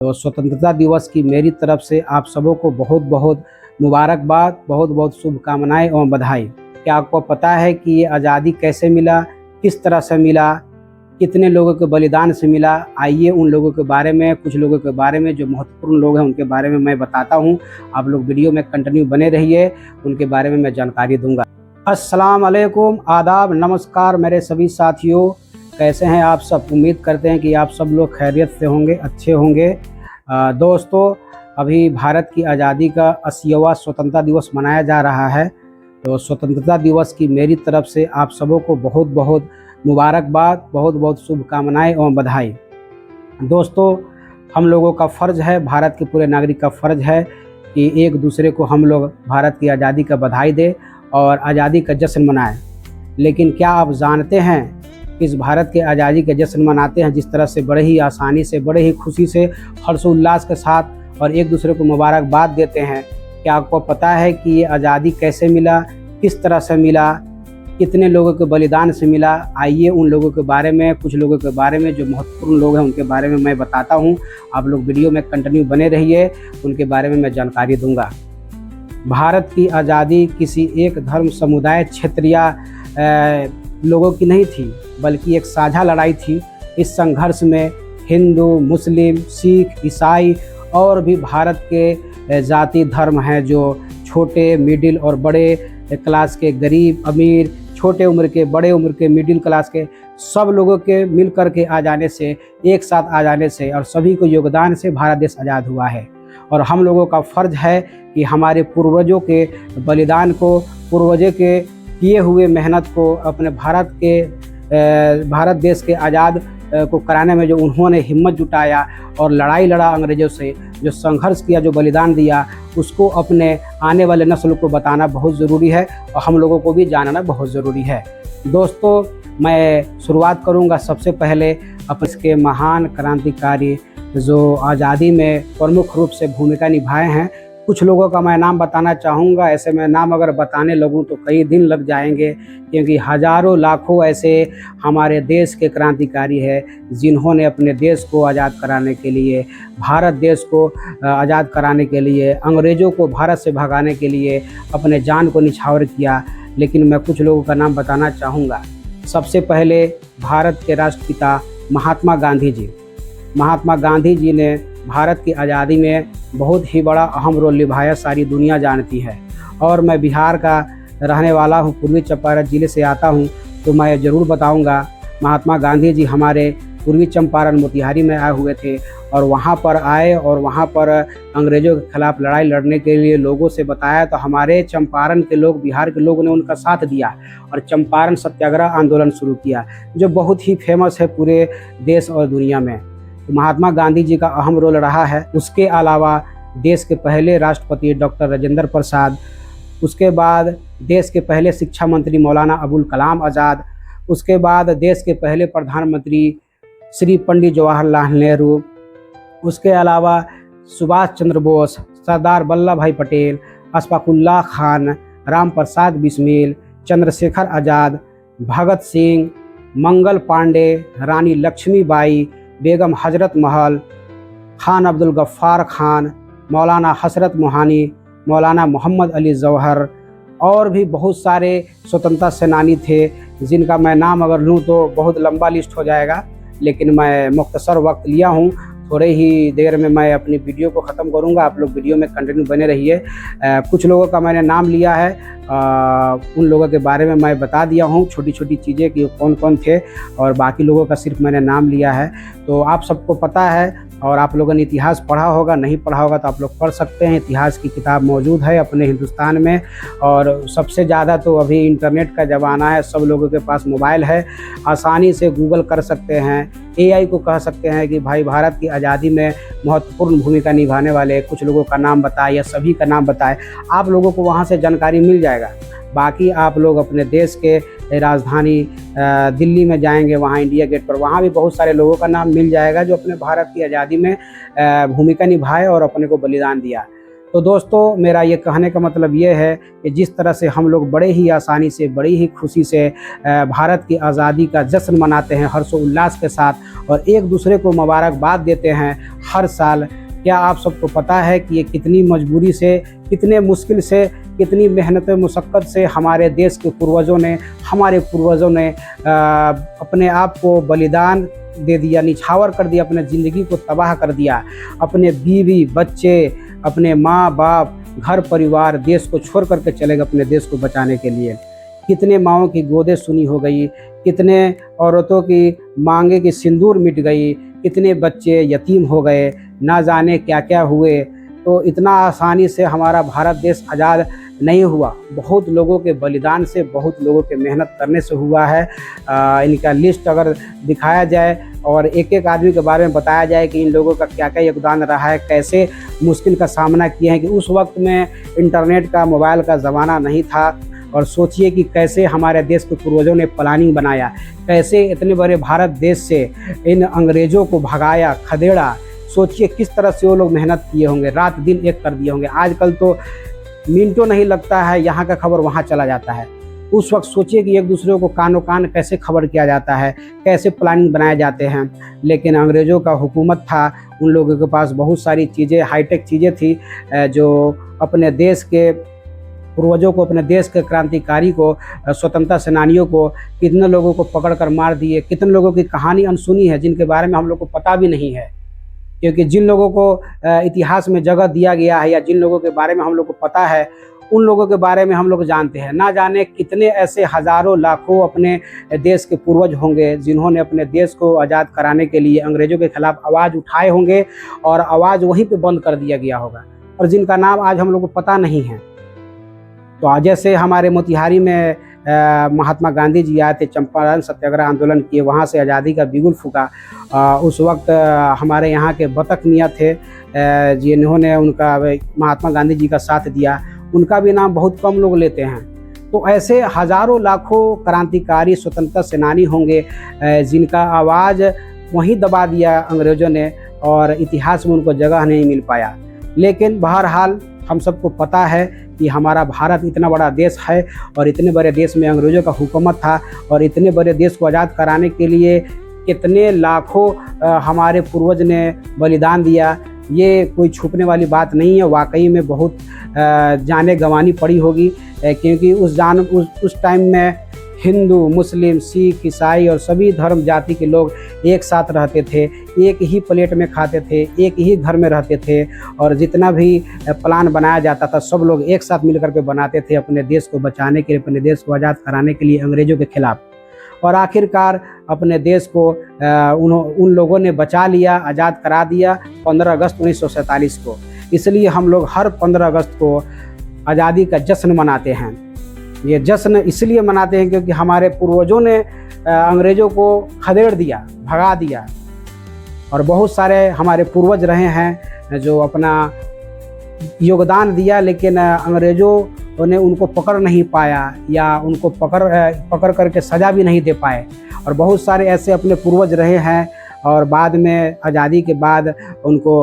तो स्वतंत्रता दिवस की मेरी तरफ से आप सबों को बहुत बहुत मुबारकबाद, बहुत बहुत शुभकामनाएं एवं बधाई। क्या आपको पता है कि ये आज़ादी कैसे मिला, किस तरह से मिला, कितने लोगों के बलिदान से मिला? आइए उन लोगों के बारे में, कुछ लोगों के बारे में जो महत्वपूर्ण लोग हैं उनके बारे में मैं बताता हूँ। आप लोग वीडियो में कंटिन्यू बने रहिए, उनके बारे में मैं जानकारी दूंगा। अस्सलाम वालेकुम, आदाब, नमस्कार मेरे सभी साथियों। कैसे हैं आप सब? उम्मीद करते हैं कि आप सब लोग खैरियत से होंगे, अच्छे होंगे। दोस्तों, अभी भारत की आज़ादी का 80वां स्वतंत्रता दिवस मनाया जा रहा है। तो स्वतंत्रता दिवस की मेरी तरफ से आप सबों को बहुत बहुत मुबारकबाद, बहुत बहुत शुभकामनाएं एवं बधाई। दोस्तों, हम लोगों का फ़र्ज़ है, भारत के पूरे नागरिक का फ़र्ज़ है कि एक दूसरे को हम लोग भारत की आज़ादी का बधाई दें और आज़ादी का जश्न मनाएं। लेकिन क्या आप जानते हैं, इस भारत के आज़ादी के जश्न मनाते हैं जिस तरह से बड़े ही आसानी से, बड़े ही खुशी से, हर्षोल्लास के साथ और एक दूसरे को मुबारकबाद देते हैं। क्या आपको पता है कि ये आज़ादी कैसे मिला, किस तरह से मिला, कितने लोगों के बलिदान से मिला? आइए उन लोगों के बारे में, कुछ लोगों के बारे में जो महत्वपूर्ण लोग हैं उनके बारे में मैं बताता हूँ। आप लोग वीडियो में कंटिन्यू बने रहिए, उनके बारे में मैं जानकारी दूंगा। भारत की आज़ादी किसी एक धर्म, समुदाय, क्षेत्र या लोगों की नहीं थी, बल्कि एक साझा लड़ाई थी। इस संघर्ष में हिंदू, मुस्लिम, सिख, ईसाई और भी भारत के जाति धर्म हैं, जो छोटे, मिडिल और बड़े क्लास के, गरीब, अमीर, छोटे उम्र के, बड़े उम्र के, मिडिल क्लास के, सब लोगों के मिल कर के आ जाने से, एक साथ आ जाने से और सभी को योगदान से भारत देश आज़ाद हुआ है। और हम लोगों का फ़र्ज़ है कि हमारे पूर्वजों के बलिदान को, पूर्वजों के किए हुए मेहनत को, अपने भारत देश के आज़ाद को कराने में जो उन्होंने हिम्मत जुटाया और लड़ाई लड़ा अंग्रेज़ों से, जो संघर्ष किया, जो बलिदान दिया, उसको अपने आने वाले नस्ल को बताना बहुत ज़रूरी है और हम लोगों को भी जानना बहुत ज़रूरी है। दोस्तों, मैं शुरुआत करूंगा सबसे पहले अपने के महान क्रांतिकारी जो आज़ादी में प्रमुख रूप से भूमिका निभाए हैं, कुछ लोगों का मैं नाम बताना चाहूँगा। ऐसे मैं नाम अगर बताने लगूँ तो कई दिन लग जाएंगे, क्योंकि हज़ारों लाखों ऐसे हमारे देश के क्रांतिकारी हैं जिन्होंने अपने देश को आज़ाद कराने के लिए, भारत देश को आज़ाद कराने के लिए, अंग्रेज़ों को भारत से भगाने के लिए अपने जान को निछावर किया। लेकिन मैं कुछ लोगों का नाम बताना चाहूँगा। सबसे पहले भारत के राष्ट्रपिता महात्मा गांधी जी। महात्मा गांधी जी ने भारत की आज़ादी में बहुत ही बड़ा अहम रोल निभाया, सारी दुनिया जानती है। और मैं बिहार का रहने वाला हूँ, पूर्वी चंपारण ज़िले से आता हूँ, तो मैं ज़रूर बताऊँगा। महात्मा गांधी जी हमारे पूर्वी चंपारण मोतिहारी में आए हुए थे और वहाँ पर आए और वहाँ पर अंग्रेज़ों के खिलाफ़ लड़ाई लड़ने के लिए लोगों से बताया, तो हमारे चंपारण के लोग, बिहार के लोगों ने उनका साथ दिया और चंपारण सत्याग्रह आंदोलन शुरू किया, जो बहुत ही फेमस है पूरे देश और दुनिया में। तो महात्मा गांधी जी का अहम रोल रहा है। उसके अलावा देश के पहले राष्ट्रपति डॉक्टर राजेंद्र प्रसाद, उसके बाद देश के पहले शिक्षा मंत्री मौलाना अबुल कलाम आज़ाद, उसके बाद देश के पहले प्रधानमंत्री श्री पंडित जवाहरलाल नेहरू, उसके अलावा सुभाष चंद्र बोस, सरदार वल्लभ भाई पटेल, अशफाकुल्लाह खान, राम प्रसाद बिस्मिल, चंद्रशेखर आज़ाद, भगत सिंह, मंगल पांडे, रानी लक्ष्मीबाई, बेगम हजरत महल, खान अब्दुल गफ्फार खान, मौलाना हसरत मोहानी, मौलाना मोहम्मद अली जौहर और भी बहुत सारे स्वतंत्रता सेनानी थे, जिनका मैं नाम अगर लूँ तो बहुत लंबा लिस्ट हो जाएगा। लेकिन मैं मुख्तसर वक्त लिया हूँ, थोड़े ही देर में मैं अपनी वीडियो को ख़त्म करूँगा। आप लोग वीडियो में कंटिन्यू बने रहिए। कुछ लोगों का मैंने नाम लिया है, उन लोगों के बारे में मैं बता दिया हूँ, छोटी छोटी चीज़ें कि कौन कौन थे, और बाकी लोगों का सिर्फ मैंने नाम लिया है। तो आप सबको पता है, और आप लोगों ने इतिहास पढ़ा होगा, नहीं पढ़ा होगा तो आप लोग पढ़ सकते हैं। इतिहास की किताब मौजूद है अपने हिंदुस्तान में। और सबसे ज़्यादा तो अभी इंटरनेट का ज़माना है, सब लोगों के पास मोबाइल है, आसानी से गूगल कर सकते हैं, AI को कह सकते हैं कि भाई भारत की आज़ादी में महत्वपूर्ण भूमिका निभाने वाले कुछ लोगों का नाम बताए या सभी का नाम बताए। आप लोगों को वहाँ से जानकारी मिल जाएगा। बाकी आप लोग अपने देश के राजधानी दिल्ली में जाएंगे, वहाँ इंडिया गेट पर, वहाँ भी बहुत सारे लोगों का नाम मिल जाएगा जो अपने भारत की आज़ादी में भूमिका निभाए और अपने को बलिदान दिया। तो दोस्तों, मेरा ये कहने का मतलब ये है कि जिस तरह से हम लोग बड़े ही आसानी से, बड़ी ही खुशी से भारत की आज़ादी का जश्न मनाते हैं हर्षोल्लास के साथ और एक दूसरे को मुबारकबाद देते हैं हर साल, क्या आप सबको पता है कि ये कितनी मजबूरी से, कितने मुश्किल से, कितनी मेहनत मुशक्क़त से हमारे देश के पूर्वजों ने, हमारे पूर्वजों ने अपने आप को बलिदान दे दिया, निछावर कर दिया, अपने ज़िंदगी को तबाह कर दिया, अपने बीवी बच्चे, अपने माँ बाप, घर परिवार, देश को छोड़ करके चले गए अपने देश को बचाने के लिए। कितने माँओं की गोदें सुनी हो गई, कितने औरतों की मांगे की सिंदूर मिट गई, कितने बच्चे यतीम हो गए, ना जाने क्या क्या हुए। तो इतना आसानी से हमारा भारत देश आज़ाद नहीं हुआ, बहुत लोगों के बलिदान से, बहुत लोगों के मेहनत करने से हुआ है। इनका लिस्ट अगर दिखाया जाए और एक एक आदमी के बारे में बताया जाए कि इन लोगों का क्या क्या योगदान रहा है, कैसे मुश्किल का सामना किए हैं, कि उस वक्त में इंटरनेट का, मोबाइल का ज़माना नहीं था। और सोचिए कि कैसे हमारे देश के पूर्वजों ने प्लानिंग बनाया, कैसे इतने बड़े भारत देश से इन अंग्रेज़ों को भगाया, खदेड़ा। सोचिए किस तरह से वो लोग मेहनत किए होंगे, रात दिन एक कर दिए होंगे। आजकल तो मिनटों नहीं लगता है, यहाँ का खबर वहाँ चला जाता है। उस वक्त सोचिए कि एक दूसरे को कानो कान कैसे खबर किया जाता है, कैसे प्लानिंग बनाए जाते हैं। लेकिन अंग्रेज़ों का हुकूमत था, उन लोगों के पास बहुत सारी चीज़ें, हाईटेक चीज़ें थी, जो अपने देश के पूर्वजों को, अपने देश के क्रांतिकारी को, स्वतंत्रता सेनानियों को, कितने लोगों को पकड़ कर मार दिए। कितने लोगों की कहानी अनसुनी है जिनके बारे में हम लोग को पता भी नहीं है, क्योंकि जिन लोगों को इतिहास में जगह दिया गया है या जिन लोगों के बारे में हम लोग को पता है, उन लोगों के बारे में हम लोग जानते हैं। ना जाने कितने ऐसे हज़ारों लाखों अपने देश के पूर्वज होंगे जिन्होंने अपने देश को आज़ाद कराने के लिए अंग्रेज़ों के ख़िलाफ़ आवाज़ उठाए होंगे और आवाज़ वहीं पे बंद कर दिया गया होगा, और जिनका नाम आज हम लोग को पता नहीं है। तो आज जैसे हमारे मोतिहारी में महात्मा गांधी जी आए थे, चंपारण सत्याग्रह आंदोलन किए, वहाँ से आज़ादी का बिगुल फूका। उस वक्त हमारे यहाँ के बतख मियाँ थे जिन्होंने उनका महात्मा गांधी जी का साथ दिया, उनका भी नाम बहुत कम लोग लेते हैं। तो ऐसे हज़ारों लाखों क्रांतिकारी स्वतंत्रता सेनानी होंगे जिनका आवाज़ वहीं दबा दिया अंग्रेज़ों ने और इतिहास में उनको जगह नहीं मिल पाया। लेकिन बहरहाल हम सबको पता है कि हमारा भारत इतना बड़ा देश है और इतने बड़े देश में अंग्रेज़ों का हुकूमत था, और इतने बड़े देश को आज़ाद कराने के लिए कितने लाखों हमारे पूर्वज ने बलिदान दिया। ये कोई छुपने वाली बात नहीं है, वाकई में बहुत जानें गंवानी पड़ी होगी, क्योंकि उस टाइम में हिंदू, मुस्लिम, सिख, ईसाई और सभी धर्म जाति के लोग एक साथ रहते थे, एक ही प्लेट में खाते थे, एक ही घर में रहते थे, और जितना भी प्लान बनाया जाता था सब लोग एक साथ मिलकर के बनाते थे अपने देश को बचाने के लिए, अपने देश को आज़ाद कराने के लिए अंग्रेज़ों के खिलाफ़। और आखिरकार अपने देश को उन लोगों ने बचा लिया, आज़ाद करा दिया 15 अगस्त 1947 को। इसलिए हम लोग हर 15 अगस्त को आज़ादी का जश्न मनाते हैं। ये जश्न इसलिए मनाते हैं क्योंकि हमारे पूर्वजों ने अंग्रेज़ों को खदेड़ दिया, भगा दिया, और बहुत सारे हमारे पूर्वज रहे हैं जो अपना योगदान दिया, लेकिन अंग्रेज़ों ने उनको पकड़ नहीं पाया या उनको पकड़ करके सज़ा भी नहीं दे पाए। और बहुत सारे ऐसे अपने पूर्वज रहे हैं और बाद में आज़ादी के बाद उनको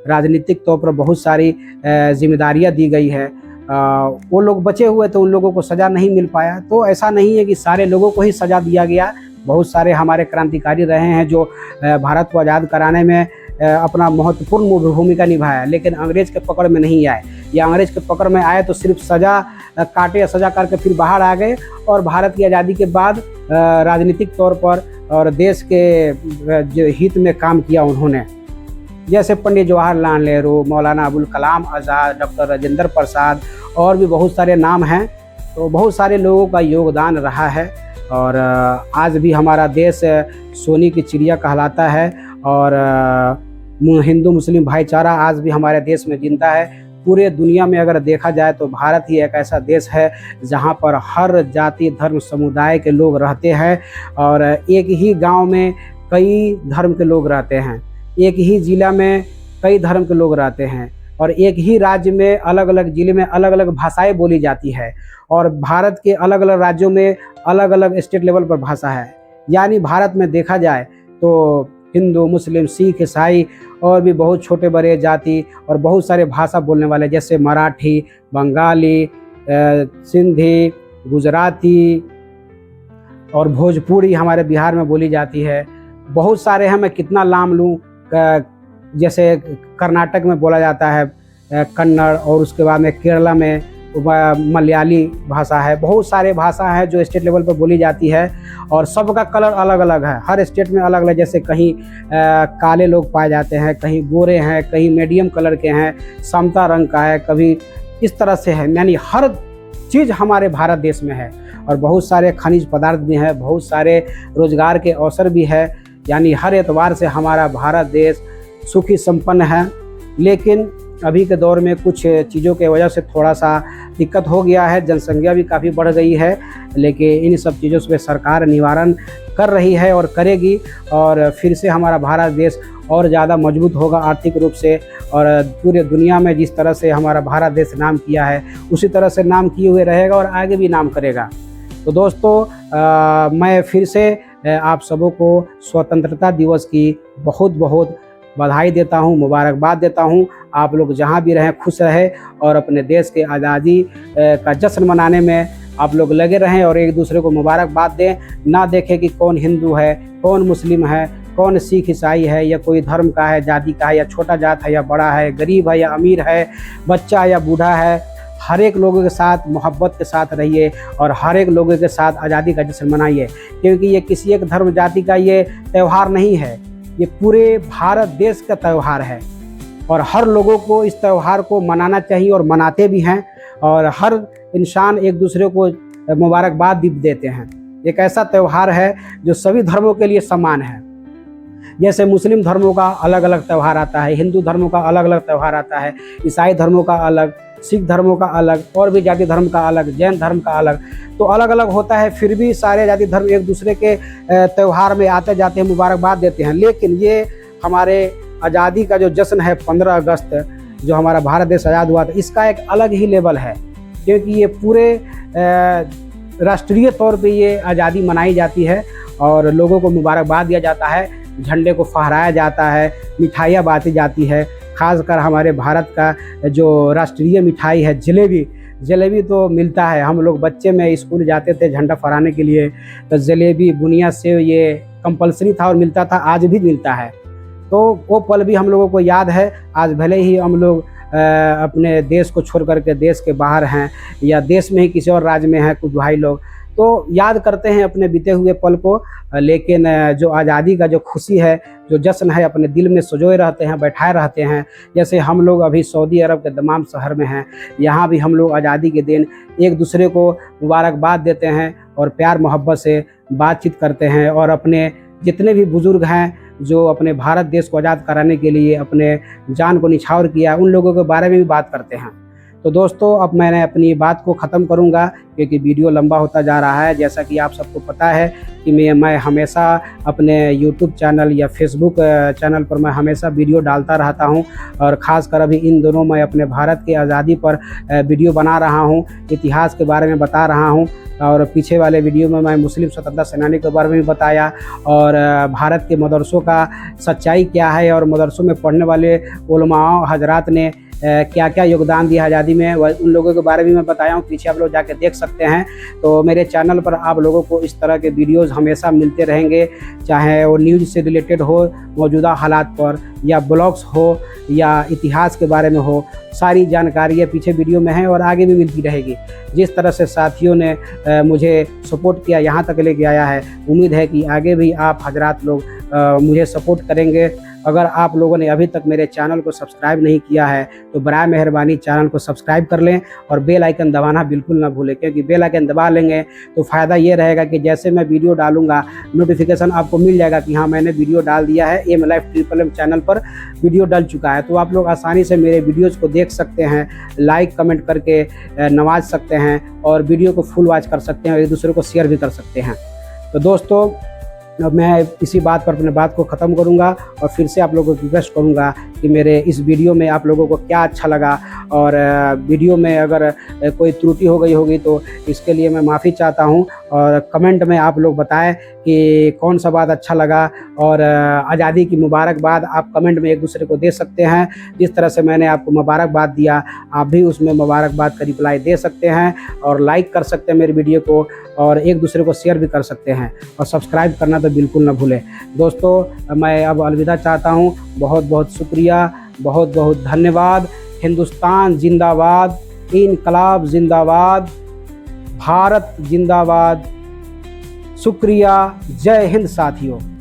राजनीतिक तौर पर बहुत सारी जिम्मेदारियां दी गई है। वो लोग बचे हुए तो उन लोगों को सज़ा नहीं मिल पाया। तो ऐसा नहीं है कि सारे लोगों को ही सज़ा दिया गया, बहुत सारे हमारे क्रांतिकारी रहे हैं जो भारत को आज़ाद कराने में अपना महत्वपूर्ण भूमिका निभाया, लेकिन अंग्रेज़ के पकड़ में नहीं आए, या अंग्रेज़ के पकड़ में आए तो सिर्फ सज़ा काटे या सज़ा करके फिर बाहर आ गए, और भारत की आज़ादी के बाद राजनीतिक तौर पर और देश के हित में काम किया उन्होंने। जैसे पंडित जवाहरलाल नेहरू, मौलाना अबुल कलाम आज़ाद, डॉक्टर राजेंद्र प्रसाद और भी बहुत सारे नाम हैं। तो बहुत सारे लोगों का योगदान रहा है, और आज भी हमारा देश सोने की चिड़िया कहलाता है, और हिंदू मुस्लिम भाईचारा आज भी हमारे देश में जिंदा है। पूरे दुनिया में अगर देखा जाए तो भारत ही एक ऐसा देश है जहां पर हर जाति धर्म समुदाय के लोग रहते हैं, और एक ही गांव में कई धर्म के लोग रहते हैं, एक ही ज़िला में कई धर्म के लोग रहते हैं, और एक ही राज्य में अलग अलग ज़िले में अलग अलग भाषाएं बोली जाती है, और भारत के अलग अलग राज्यों में अलग अलग स्टेट लेवल पर भाषा है। यानी भारत में देखा जाए तो हिंदू, मुस्लिम, सिख, ईसाई और भी बहुत छोटे बड़े जाति और बहुत सारे भाषा बोलने वाले, जैसे मराठी, बंगाली, सिंधी, गुजराती और भोजपुरी हमारे बिहार में बोली जाती है। बहुत सारे हैं, मैं कितना नाम लूँ। जैसे कर्नाटक में बोला जाता है कन्नड़, और उसके बाद में केरला में मलयाली भाषा है। बहुत सारे भाषा है जो स्टेट लेवल पर बोली जाती है और सबका कलर अलग अलग है, हर स्टेट में अलग अलग। जैसे कहीं काले लोग पाए जाते हैं, कहीं गोरे हैं, कहीं मीडियम कलर के हैं, समता रंग का है, कभी इस तरह से है। यानी हर चीज़ हमारे भारत देश में है और बहुत सारे खनिज पदार्थ भी हैं, बहुत सारे रोजगार के अवसर भी है। यानी हर एतबार से हमारा भारत देश सुखी संपन्न है। लेकिन अभी के दौर में कुछ चीज़ों के वजह से थोड़ा सा दिक्कत हो गया है, जनसंख्या भी काफ़ी बढ़ गई है, लेकिन इन सब चीज़ों से सरकार निवारण कर रही है और करेगी, और फिर से हमारा भारत देश और ज़्यादा मजबूत होगा आर्थिक रूप से। और पूरे दुनिया में जिस तरह से हमारा भारत देश नाम किया है उसी तरह से नाम किए हुए रहेगा और आगे भी नाम करेगा। तो दोस्तों, मैं फिर से आप सबों को स्वतंत्रता दिवस की बहुत बहुत बधाई देता हूँ, मुबारकबाद देता हूँ। आप लोग जहाँ भी रहें खुश रहें और अपने देश के आज़ादी का जश्न मनाने में आप लोग लगे रहें और एक दूसरे को मुबारकबाद दें। ना देखें कि कौन हिंदू है, कौन मुस्लिम है, कौन सिख ईसाई है, या कोई धर्म का है, जाति का है, या छोटा जात है या बड़ा है, गरीब है या अमीर है, बच्चा है या बूढ़ा है। हर एक लोगों के साथ मोहब्बत के साथ रहिए और हर एक लोगों के साथ आज़ादी का जश्न मनाइए, क्योंकि ये किसी एक धर्म जाति का ये त्यौहार नहीं है, ये पूरे भारत देश का त्यौहार है और हर लोगों को इस त्यौहार को मनाना चाहिए और मनाते भी हैं। और हर इंसान एक दूसरे को मुबारकबाद भी देते हैं। एक ऐसा त्यौहार है जो सभी धर्मों के लिए समान है। जैसे मुस्लिम धर्मों का अलग अलग त्यौहार आता है, हिंदू धर्मों का अलग अलग त्यौहार आता है, ईसाई धर्मों का अलग, सिख धर्मों का अलग, और भी जाति धर्म का अलग, जैन धर्म का अलग। तो अलग अलग होता है, फिर भी सारे जाति धर्म एक दूसरे के त्यौहार में आते जाते हैं, मुबारकबाद देते हैं। लेकिन ये हमारे आज़ादी का जो जश्न है 15 अगस्त जो हमारा भारत देश आज़ाद हुआ था, इसका एक अलग ही लेवल है, क्योंकि ये पूरे राष्ट्रीय तौर पे ये आज़ादी मनाई जाती है और लोगों को मुबारकबाद दिया जाता है, झंडे को फहराया जाता है, मिठाइयाँ बांटी जाती है। खासकर हमारे भारत का जो राष्ट्रीय मिठाई है जलेबी, जलेबी तो मिलता है। हम लोग बच्चे में स्कूल जाते थे झंडा फहराने के लिए, तो जलेबी, बुनिया, सेव ये कंपलसरी था और मिलता था, आज भी मिलता है। तो वो पल भी हम लोगों को याद है। आज भले ही हम लोग अपने देश को छोड़ करके देश के बाहर हैं या देश में ही किसी और राज्य में हैं कुछ भाई लोग, तो याद करते हैं अपने बीते हुए पल को, लेकिन जो आज़ादी का जो खुशी है, जो जश्न है, अपने दिल में सजोए रहते हैं, बैठाए रहते हैं। जैसे हम लोग अभी सऊदी अरब के दमाम शहर में हैं, यहाँ भी हम लोग आज़ादी के दिन एक दूसरे को मुबारकबाद देते हैं और प्यार मोहब्बत से बातचीत करते हैं और अपने जितने भी बुज़ुर्ग हैं जो अपने भारत देश को आज़ाद कराने के लिए अपने जान को निछावर किया, उन लोगों के बारे में भी बात करते हैं। तो दोस्तों, अब मैंने अपनी बात को ख़त्म करूंगा क्योंकि वीडियो लंबा होता जा रहा है। जैसा कि आप सबको पता है कि मैं हमेशा अपने यूट्यूब चैनल या फेसबुक चैनल पर मैं हमेशा वीडियो डालता रहता हूं और ख़ासकर अभी इन दोनों मैं अपने भारत की आज़ादी पर वीडियो बना रहा हूं, इतिहास के बारे में बता रहा हूं। और पीछे वाले वीडियो में मैं मुस्लिम स्वतंत्रता सेनानी के बारे में भी बताया और भारत के मदरसों का सच्चाई क्या है और मदरसों में पढ़ने वाले उलमाओं हजरात ने क्या क्या योगदान दिया आज़ादी में, उन लोगों के बारे में मैं बताया हूँ। पीछे आप लोग जाके देख सकते हैं। तो मेरे चैनल पर आप लोगों को इस तरह के वीडियोस हमेशा मिलते रहेंगे, चाहे वो न्यूज़ से रिलेटेड हो, मौजूदा हालात पर, या ब्लॉग्स हो, या इतिहास के बारे में हो। सारी जानकारियाँ पीछे वीडियो में हैं और आगे भी मिलती रहेगी। जिस तरह से साथियों ने मुझे सपोर्ट किया, यहाँ तक लेके आया है, उम्मीद है कि आगे भी आप हजरात लोग मुझे सपोर्ट करेंगे। अगर आप लोगों ने अभी तक मेरे चैनल को सब्सक्राइब नहीं किया है तो बराए मेहरबानी चैनल को सब्सक्राइब कर लें और बेल आइकन दबाना बिल्कुल ना भूलें, क्योंकि बेल आइकन दबा लेंगे तो फ़ायदा ये रहेगा कि जैसे मैं वीडियो डालूंगा नोटिफिकेशन आपको मिल जाएगा कि हाँ मैंने वीडियो डाल दिया है, M life triple M channel पर वीडियो डल चुका है। तो आप लोग आसानी से मेरे वीडियोज़ को देख सकते हैं, लाइक कमेंट करके नवाज सकते हैं और वीडियो को फुल वॉच कर सकते हैं और एक दूसरे को शेयर भी कर सकते हैं। तो दोस्तों, अब मैं इसी बात पर अपने बात को ख़त्म करूंगा और फिर से आप लोगों को रिक्वेस्ट करूंगा कि मेरे इस वीडियो में आप लोगों को क्या अच्छा लगा और वीडियो में अगर कोई त्रुटि हो गई होगी तो इसके लिए मैं माफ़ी चाहता हूँ। और कमेंट में आप लोग बताएं कि कौन सा बात अच्छा लगा, और आज़ादी की मुबारकबाद आप कमेंट में एक दूसरे को दे सकते हैं। जिस तरह से मैंने आपको मुबारकबाद दिया, आप भी उसमें मुबारकबाद का रिप्लाई दे सकते हैं, और लाइक कर सकते हैं मेरी वीडियो को, और एक दूसरे को शेयर भी कर सकते हैं, और सब्सक्राइब करना तो बिल्कुल ना भूलें। दोस्तों, मैं अब अलविदा चाहता हूँ। बहुत बहुत शुक्रिया, बहुत बहुत धन्यवाद। हिंदुस्तान जिंदाबाद, इनकलाब जिंदाबाद, भारत जिंदाबाद। शुक्रिया। जय हिंद साथियों।